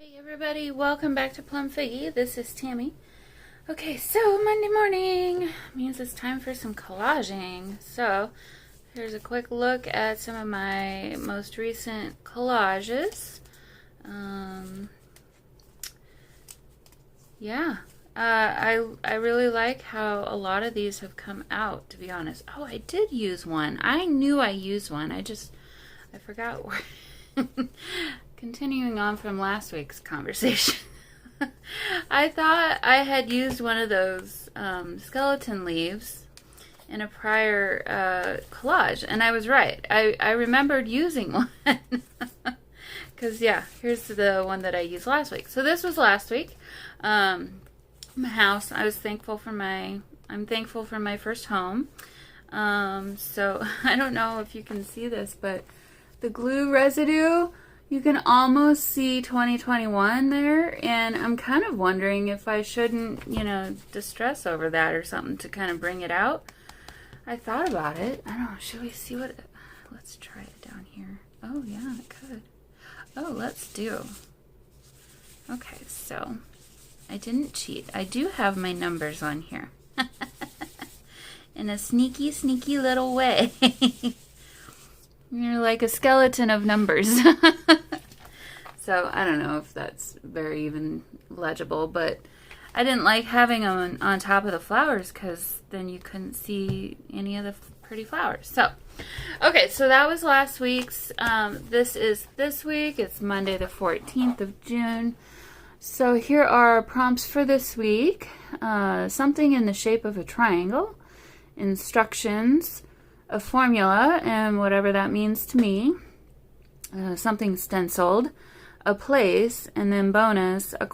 Hey everybody, welcome back to Plum Figgy. This is Tammy. Okay, so Monday morning means it's time for some collaging. So here's a quick look at some of my most recent collages. I really like how a lot of these have come out, to be honest. Oh, I did use one. I knew I used one. I forgot where. Continuing on from last week's conversation, I thought I had used one of those skeleton leaves in a prior collage, and I was right. I remembered using one. Because, yeah, here's the one that I used last week. So this was last week. My house, I'm thankful for my first home. So I don't know if you can see this, but the glue residue, you can almost see 2021 there, and I'm kind of wondering if I shouldn't, distress over that or something to kind of bring it out. I thought about it. I don't know, should we see what, let's try it down here. Oh yeah, it could. Oh, let's do. Okay, so I didn't cheat. I do have my numbers on here. In a sneaky, sneaky little way. You're like a skeleton of numbers. So I don't know if that's very even legible, but I didn't like having them on top of the flowers because then you couldn't see any of the pretty flowers. So, okay, so that was last week's. This is this week. It's Monday the 14th of June. So here are prompts for this week. Something in the shape of a triangle. Instructions. A formula, and whatever that means to me. Something stenciled. A place, and then bonus, a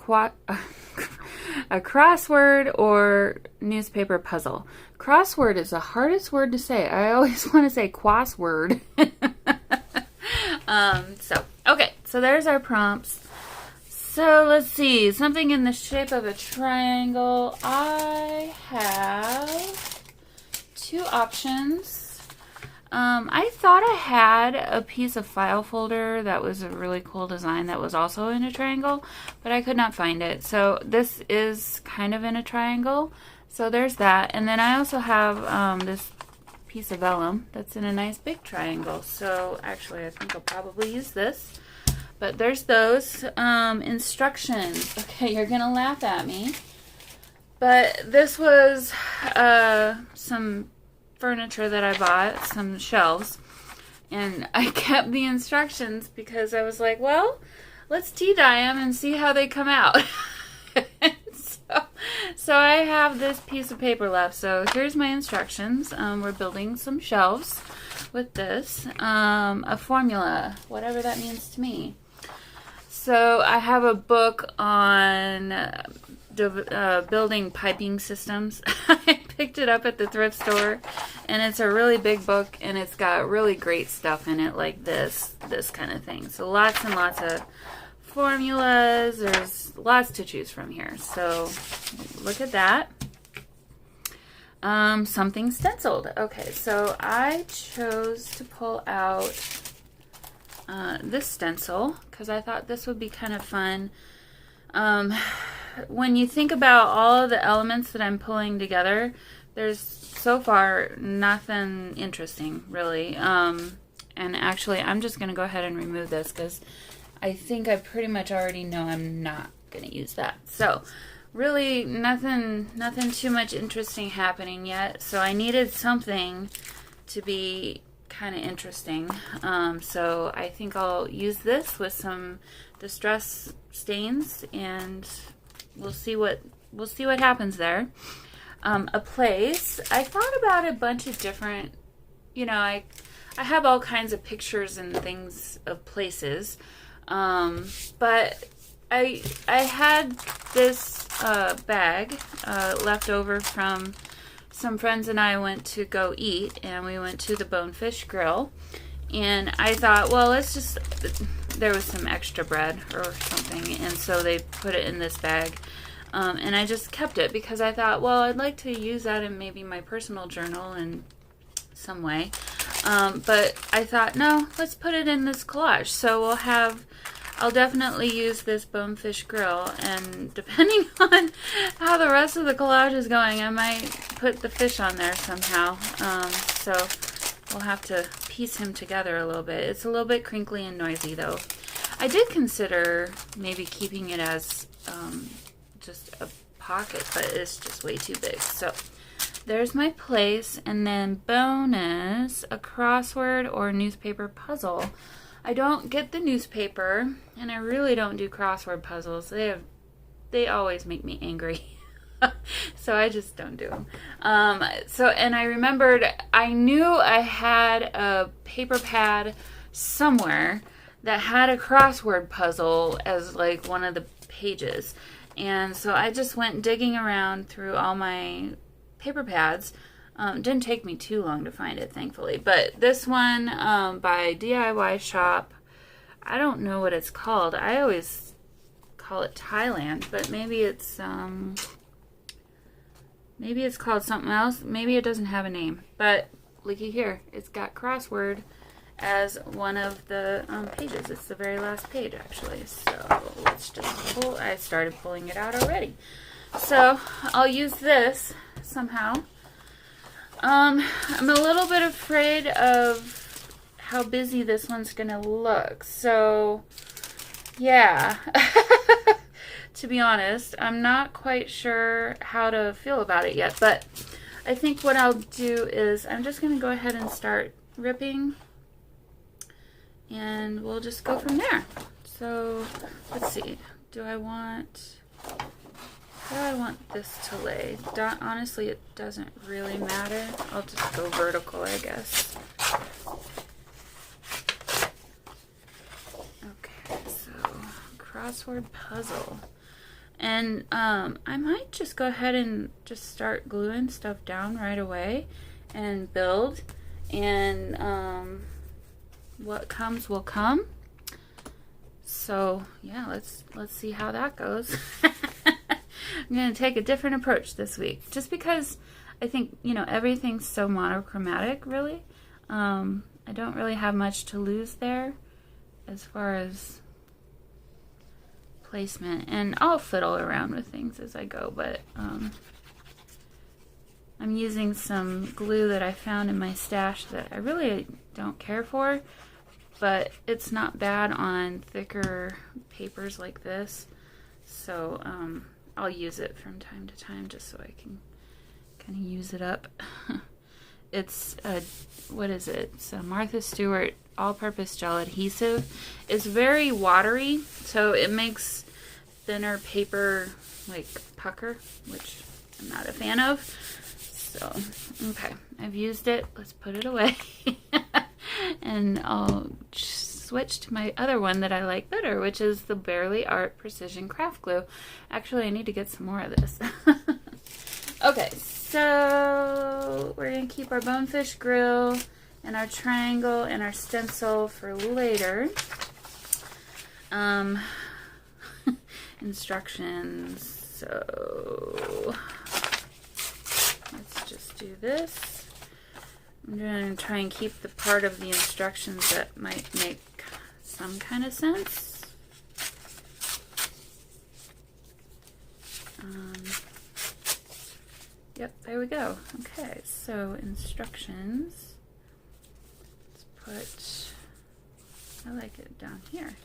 crossword or newspaper puzzle. Crossword is the hardest word to say. I always want to say crossword. Okay, so there's our prompts. So let's see, something in the shape of a triangle. I have two options. I thought I had a piece of file folder that was a really cool design that was also in a triangle, but I could not find it. So this is kind of in a triangle. So there's that. And then I also have this piece of vellum that's in a nice big triangle. So actually I think I'll probably use this. But there's those instructions. Okay, you're going to laugh at me. But this was some furniture that I bought, some shelves, and I kept the instructions because I was like, well, let's tea dye them and see how they come out. so I have this piece of paper left. So here's my instructions. We're building some shelves with this. A formula, whatever that means to me. So I have a book on building piping systems. I picked it up at the thrift store, and it's a really big book, and it's got really great stuff in it, like this kind of thing. So lots and lots of formulas. There's lots to choose from here. So look at that. Something stenciled. Okay, so I chose to pull out this stencil because I thought this would be kind of fun. When you think about all of the elements that I'm pulling together, there's so far nothing interesting, really. And actually, I'm just going to go ahead and remove this because I think I pretty much already know I'm not going to use that. So, really, nothing too much interesting happening yet. So, I needed something to be kind of interesting. So, I think I'll use this with some distress stains, and we'll see what happens there. A place. I thought about a bunch of different, I have all kinds of pictures and things of places, but I had this bag left over from some friends and I went to go eat, and we went to the Bonefish Grill, and I thought, well, there was some extra bread or something, and so they put it in this bag. And I just kept it because I thought, well, I'd like to use that in maybe my personal journal in some way. But I thought, no, let's put it in this collage. So we'll have I'll definitely use this bonefish grill, and depending on how the rest of the collage is going, I might put the fish on there somehow. So we'll have to piece him together a little bit. It's a little bit crinkly and noisy though. I did consider maybe keeping it as just a pocket, but it's just way too big. So there's my place, and then bonus, a crossword or newspaper puzzle. I don't get the newspaper, and I really don't do crossword puzzles. They always make me angry. So I just don't do them. And I remembered, I knew I had a paper pad somewhere that had a crossword puzzle as like one of the pages. And so I just went digging around through all my paper pads. Didn't take me too long to find it, thankfully. But this one by DIY Shop, I don't know what it's called. I always call it Thailand, but maybe it's called something else. Maybe it doesn't have a name. But looky here, it's got crossword as one of the pages. It's the very last page, actually. So let's just pull. I started pulling it out already. So I'll use this somehow. I'm a little bit afraid of how busy this one's gonna look. So yeah, to be honest, I'm not quite sure how to feel about it yet. But I think what I'll do is I'm just gonna go ahead and start ripping, and we'll just go from there. So let's see. Do I want this to lay? Honestly, it doesn't really matter. I'll just go vertical, I guess. Okay, so crossword puzzle. And I might just go ahead and just start gluing stuff down right away and build. And what comes will come. So yeah, let's see how that goes. I'm going to take a different approach this week, just because I think, you know, everything's so monochromatic, really. I don't really have much to lose there as far as placement, and I'll fiddle around with things as I go, but I'm using some glue that I found in my stash that I really don't care for, but it's not bad on thicker papers like this, so I'll use it from time to time just so I can kind of use it up. It's what is it? It's a Martha Stewart all-purpose gel adhesive. It's very watery, so it makes thinner paper like pucker, which I'm not a fan of. So, okay, I've used it. Let's put it away. And I'll switch to my other one that I like better, which is the Barely Art Precision Craft Glue. Actually, I need to get some more of this. Okay, so we're going to keep our bonefish grill and our triangle and our stencil for later. Instructions. So let's just do this. I'm going to try and keep the part of the instructions that might make some kind of sense. Yep, there we go. Okay, so instructions. Let's put, I like it down here.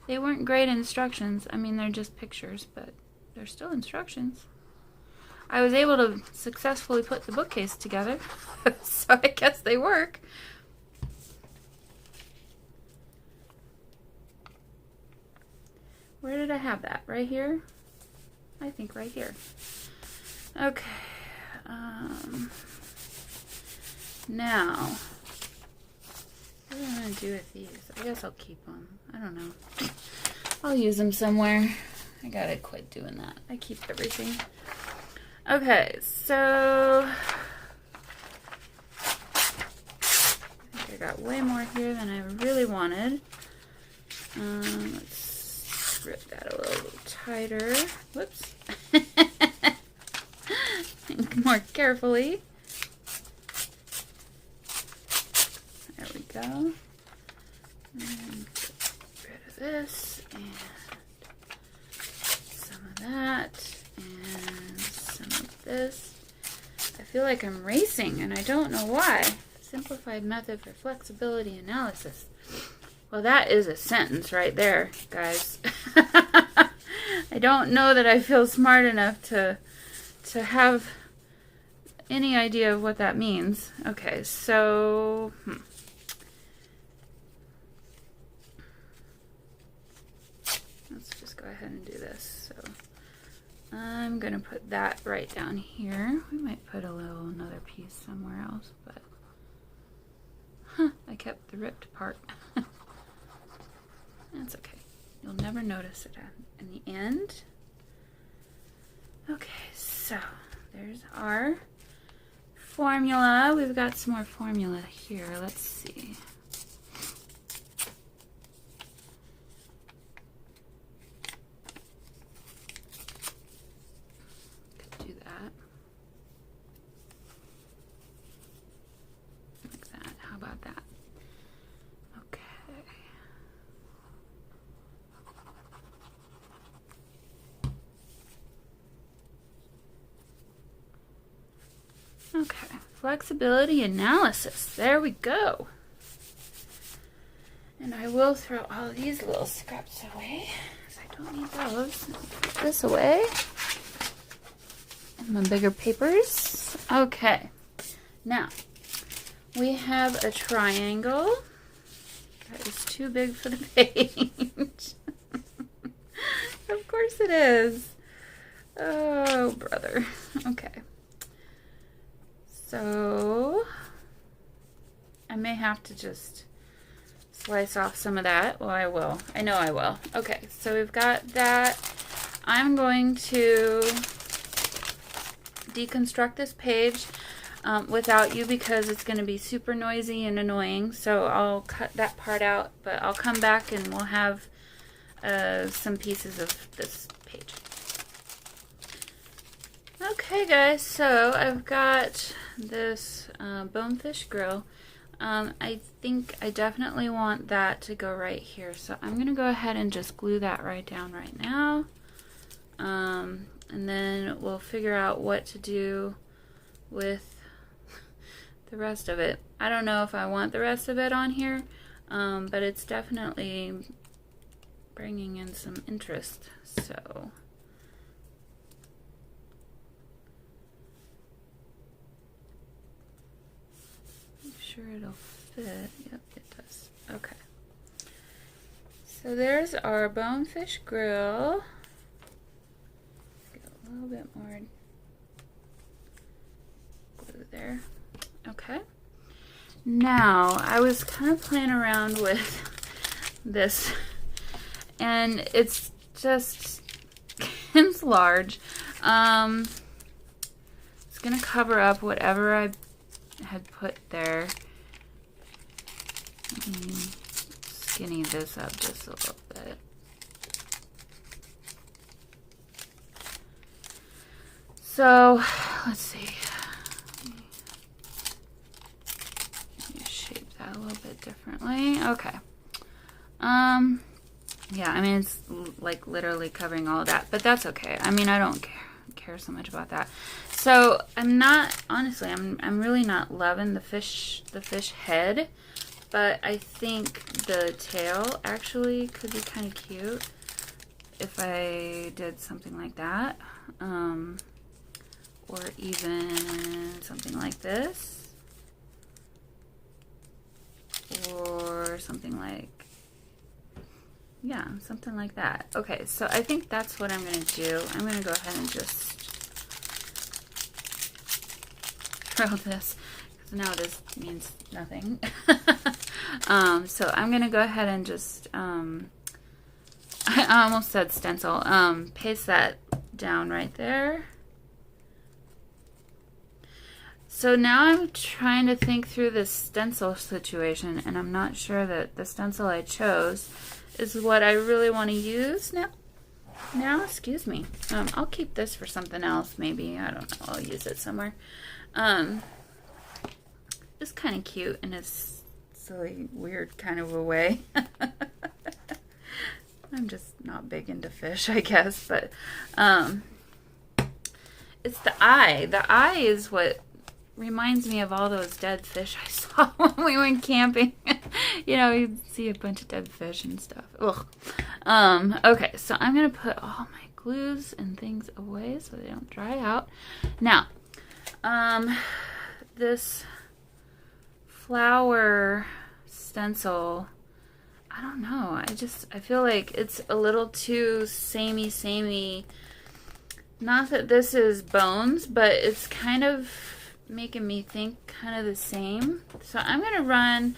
They weren't great instructions. I mean, they're just pictures, but they're still instructions. I was able to successfully put the bookcase together, so I guess they work. Where did I have that? Right here? I think right here. Okay. Now, what am I going to do with these? I guess I'll keep them. I don't know. I'll use them somewhere. I gotta quit doing that. I keep everything. Okay, so I think I got way more here than I really wanted. Let's grip that a little tighter. Whoops. Think more carefully. There we go. And get rid of this and some of that and some of this. I feel like I'm racing and I don't know why. Simplified method for flexibility analysis. Well, that is a sentence right there, guys. I don't know that I feel smart enough to have any idea of what that means. Okay, so let's just go ahead and do this. So I'm gonna put that right down here. We might put another piece somewhere else, but I kept the ripped part. That's okay. You'll never notice it in the end. Okay, so there's our formula. We've got some more formula here. Let's see. Could do that. Like that. How about that? Okay. Okay, flexibility analysis. There we go. And I will throw all these little scraps away, because I don't need those. Put this away. And my bigger papers. Okay. Now, we have a triangle that is too big for the page. Of course it is. Oh, brother. Okay. So, I may have to just slice off some of that. Well, I will. I know I will. Okay, so we've got that. I'm going to deconstruct this page without you because it's going to be super noisy and annoying. So I'll cut that part out, but I'll come back and we'll have some pieces of this page. Okay guys, so I've got this bonefish grill. I think I definitely want that to go right here, so I'm going to go ahead and just glue that right down right now. And then we'll figure out what to do with the rest of it. I don't know if I want the rest of it on here, but it's definitely bringing in some interest, so... Sure it'll fit. Yep, it does. Okay. So there's our bonefish grill. Get a little bit more glue there. Okay. Now, I was kind of playing around with this, and it's just, it's large. It's gonna cover up whatever I had put there. Skinny this up just a little bit. So let's see. Shape that a little bit differently. Okay. Yeah, I mean it's like literally covering all of that, but that's okay. I mean I don't care so much about that. So I'm not, honestly, I'm really not loving the fish head, but I think the tail actually could be kind of cute if I did something like that, or even something like this, or something like, yeah, something like that. Okay, so I think that's what I'm going to do. I'm going to go ahead and just throw this, because now this means nothing. So I'm going to go ahead and just, I almost said stencil, paste that down right there. So now I'm trying to think through this stencil situation, and I'm not sure that the stencil I chose is what I really want to use now. Excuse me. I'll keep this for something else, maybe. I don't know. I'll use it somewhere. It's kind of cute in its silly, weird kind of a way. I'm just not big into fish, I guess, but it's the eye. The eye is what reminds me of all those dead fish I saw when we went camping. You know, you'd see a bunch of dead fish and stuff. Ugh. Okay, so I'm going to put all my glues and things away so they don't dry out. Now, this flower stencil, I don't know. I feel like it's a little too samey. Not that this is bones, but it's kind of making me think kind of the same. So I'm going to run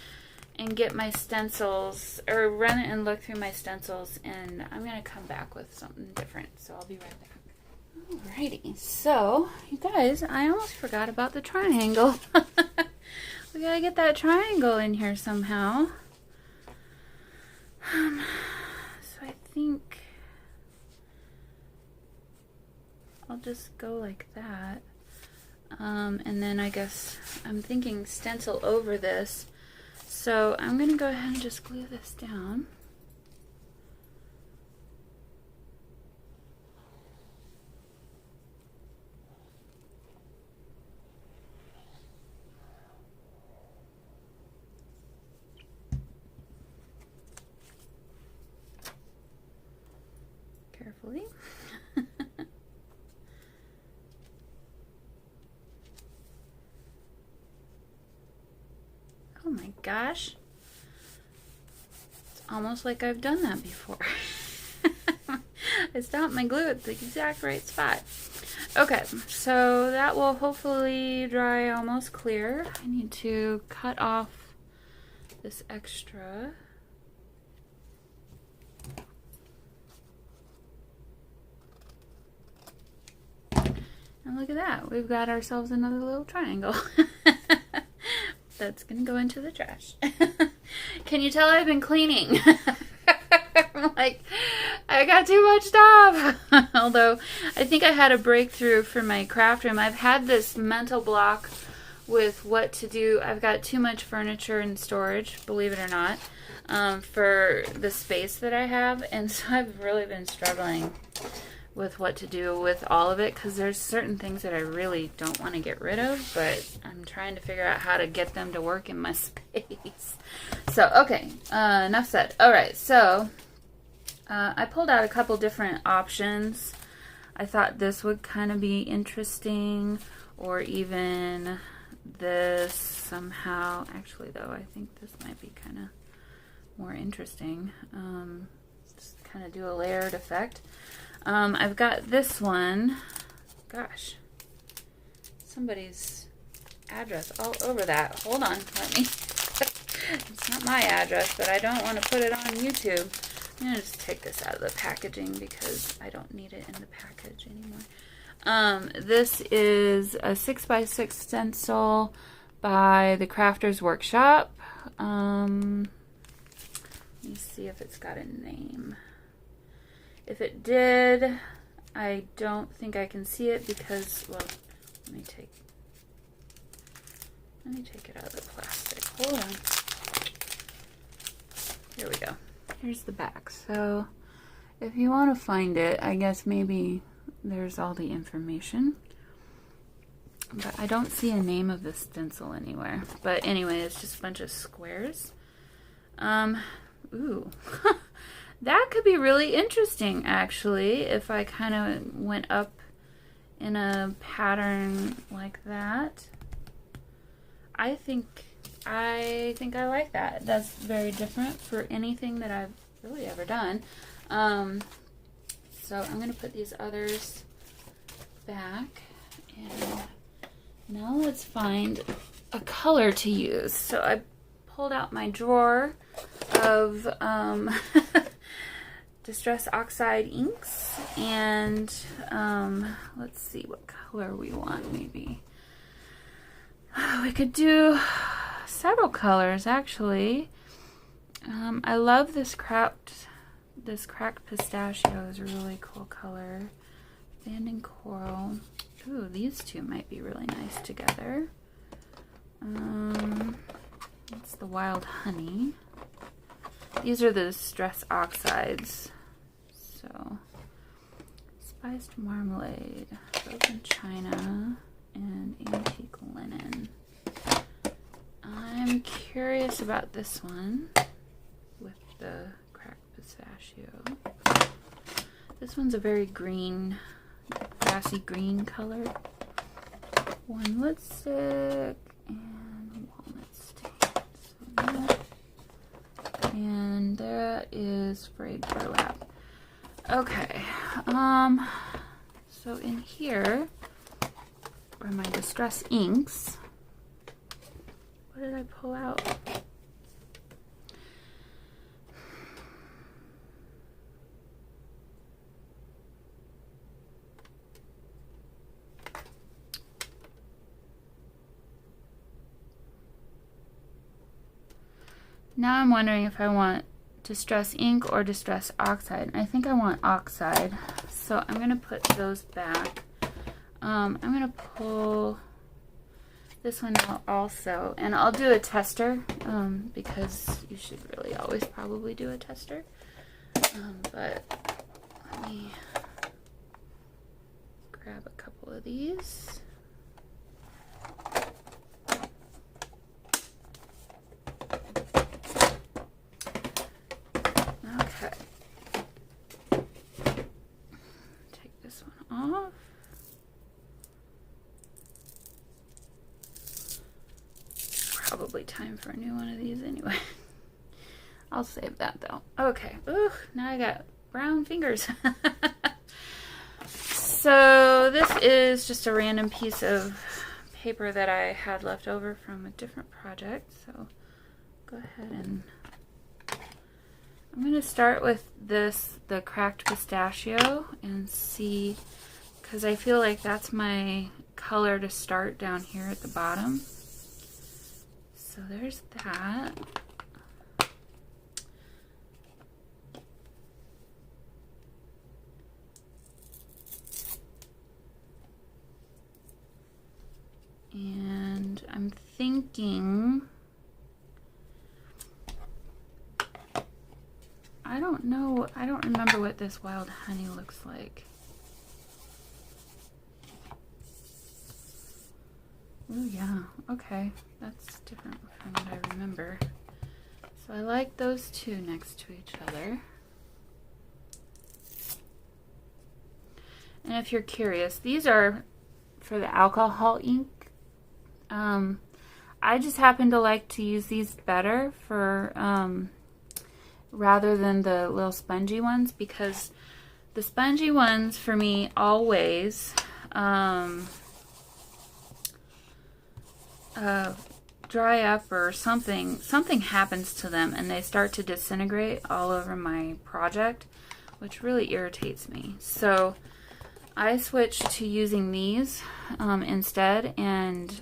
and get my stencils, or run and look through my stencils, and I'm going to come back with something different. So I'll be right back. Alrighty. So, you guys, I almost forgot about the triangle. We got to get that triangle in here somehow. So I think I'll just go like that. And then I guess I'm thinking stencil over this. So I'm going to go ahead and just glue this down. Carefully. Oh my gosh. It's almost like I've done that before. I stopped my glue at the exact right spot. Okay, so that will hopefully dry almost clear. I need to cut off this extra. And look at that, we've got ourselves another little triangle. That's gonna go into the trash. Can you tell I've been cleaning? I'm like, I got too much stuff. Although, I think I had a breakthrough for my craft room. I've had this mental block with what to do. I've got too much furniture and storage, believe it or not, for the space that I have. And so I've really been struggling with what to do with all of it, because there's certain things that I really don't want to get rid of, but I'm trying to figure out how to get them to work in my space. So, okay, enough said. Alright, so I pulled out a couple different options. I thought this would kind of be interesting, or even this somehow. Actually, though, I think this might be kind of more interesting. Just kind of do a layered effect. I've got this one. Gosh, somebody's address all over that. Hold on, let me. It's not my address, but I don't want to put it on YouTube. I'm going to just take this out of the packaging because I don't need it in the package anymore. This is a 6x6 stencil by the Crafters Workshop. Let me see if it's got a name. If it did, I don't think I can see it because, well, let me take it out of the plastic. Hold on. Here we go. Here's the back. So if you want to find it, I guess maybe there's all the information. But I don't see a name of the stencil anywhere. But anyway, it's just a bunch of squares. Ooh. That could be really interesting, actually, if I kind of went up in a pattern like that. I think I like that. That's very different for anything that I've really ever done. So I'm going to put these others back. And now let's find a color to use. So I pulled out my drawer of Distress Oxide inks, and let's see what color we want. Maybe we could do several colors, actually. I love this cracked pistachio is a really cool color. Banding coral. Ooh, these two might be really nice together. It's the wild honey. These are the distress oxides. So, spiced marmalade, frozen china, and antique linen. I'm curious about this one with the cracked pistachio. This one's a very green, grassy green color. One lipstick and walnut stain. So that, and that is frayed burlap. Okay, so in here are my distress inks. What did I pull out? Now I'm wondering if I want distress ink or distress oxide. I think I want oxide, so I'm gonna put those back. I'm gonna pull this one out also, and I'll do a tester because you should really always probably do a tester. But let me grab a couple of these. Okay. Take this one off. Probably time for a new one of these anyway. I'll save that though. Okay. Ooh, now I got brown fingers. So this is just a random piece of paper that I had left over from a different project. So go ahead and I'm going to start with this, the cracked pistachio, and see, because I feel like that's my color to start down here at the bottom. So there's that. And I'm thinking, I don't know, I don't remember what this wild honey looks like. Oh yeah, okay, that's different from what I remember. So I like those two next to each other. And if you're curious, these are for the alcohol ink. I just happen to like to use these better for rather than the little spongy ones, because the spongy ones for me always dry up, or something happens to them and they start to disintegrate all over my project, which really irritates me. So I switched to using these instead, and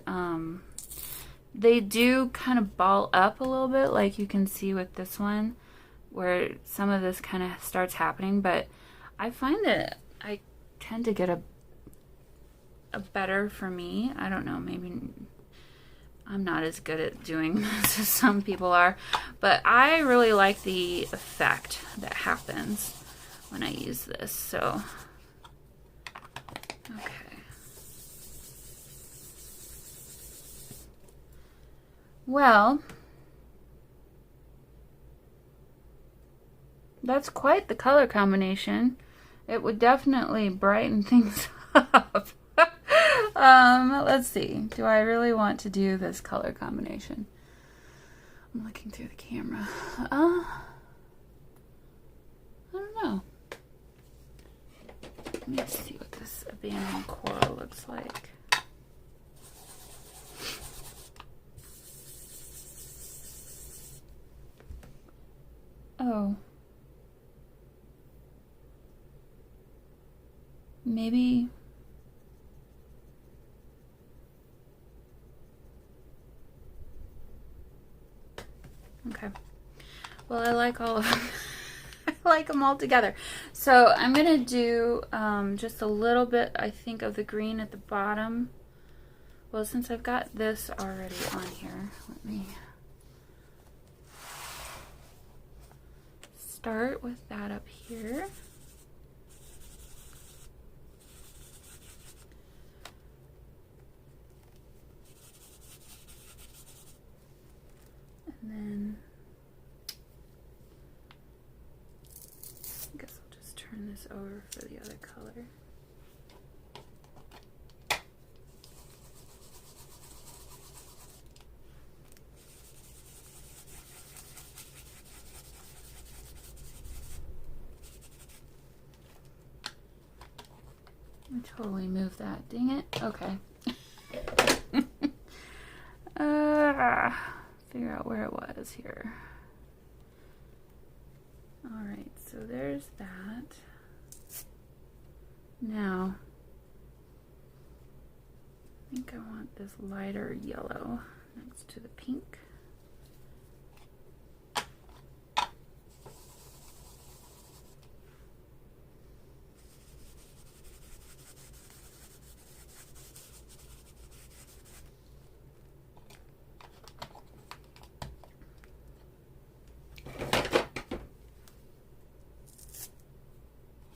they do kind of ball up a little bit, like you can see with this one, where some of this kind of starts happening, but I find that I tend to get a better, for me, I don't know, maybe I'm not as good at doing this as some people are, but I really like the effect that happens when I use this. So okay. Well, that's quite the color combination. It would definitely brighten things up. Let's see. Do I really want to do this color combination? I'm looking through the camera. I don't know. Let me see what this abandoned coral looks like. Oh. Maybe. Okay. Well, I like all of them. I like them all together. So I'm going to do just a little bit, I think, of the green at the bottom. Well, since I've got this already on here, let me start with that up here. And then I guess I'll just turn this over for the other color. I totally moved that. Dang it. Okay. Figure out where it was here. Alright, so there's that. Now, I think I want this lighter yellow next to the pink.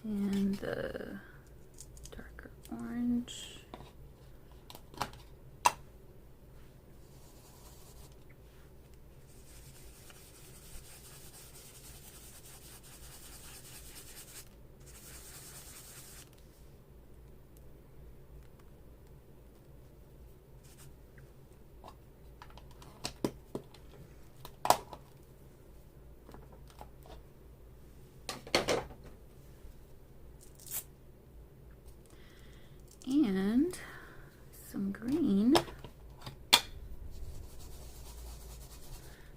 And the darker orange. And some green.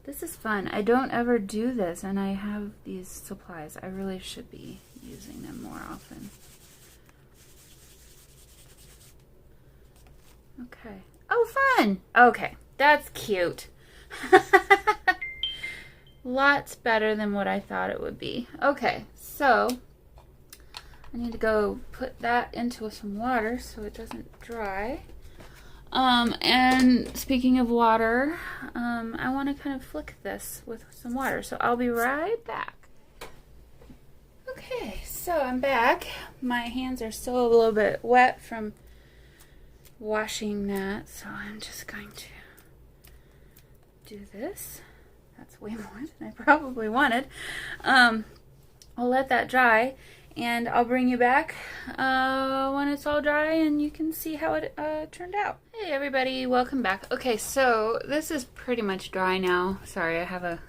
This is fun. I don't ever do this, and I have these supplies. I really should be using them more often. Okay. Oh, fun! Okay, that's cute. Lots better than what I thought it would be. Okay, so I need to go put that into some water so it doesn't dry. And speaking of water, I want to kind of flick this with some water, so I'll be right back. Okay, so I'm back. My hands are still a little bit wet from washing that, so I'm just going to do this. That's way more than I probably wanted. I'll let that dry, and I'll bring you back when it's all dry and you can see how it turned out. Hey everybody, welcome back. Okay, so this is pretty much dry now. Sorry, I have a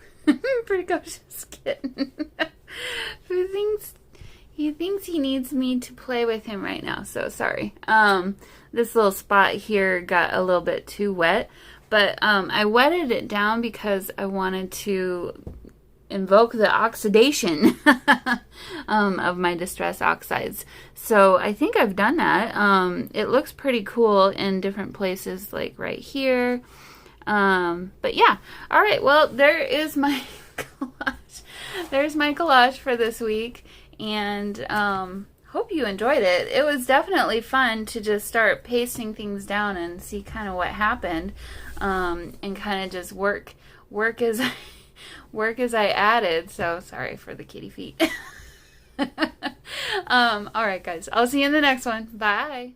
precocious kitten who thinks he needs me to play with him right now, so sorry. This little spot here got a little bit too wet, but I wetted it down because I wanted to invoke the oxidation of my distress oxides. So I think I've done that. It looks pretty cool in different places, like right here. But yeah. All right. Well, there is my collage. There's my collage for this week, and hope you enjoyed it. It was definitely fun to just start pasting things down and see kind of what happened, and kind of just work as I added. So sorry for the kitty feet. All right, guys. I'll see you in the next one. Bye.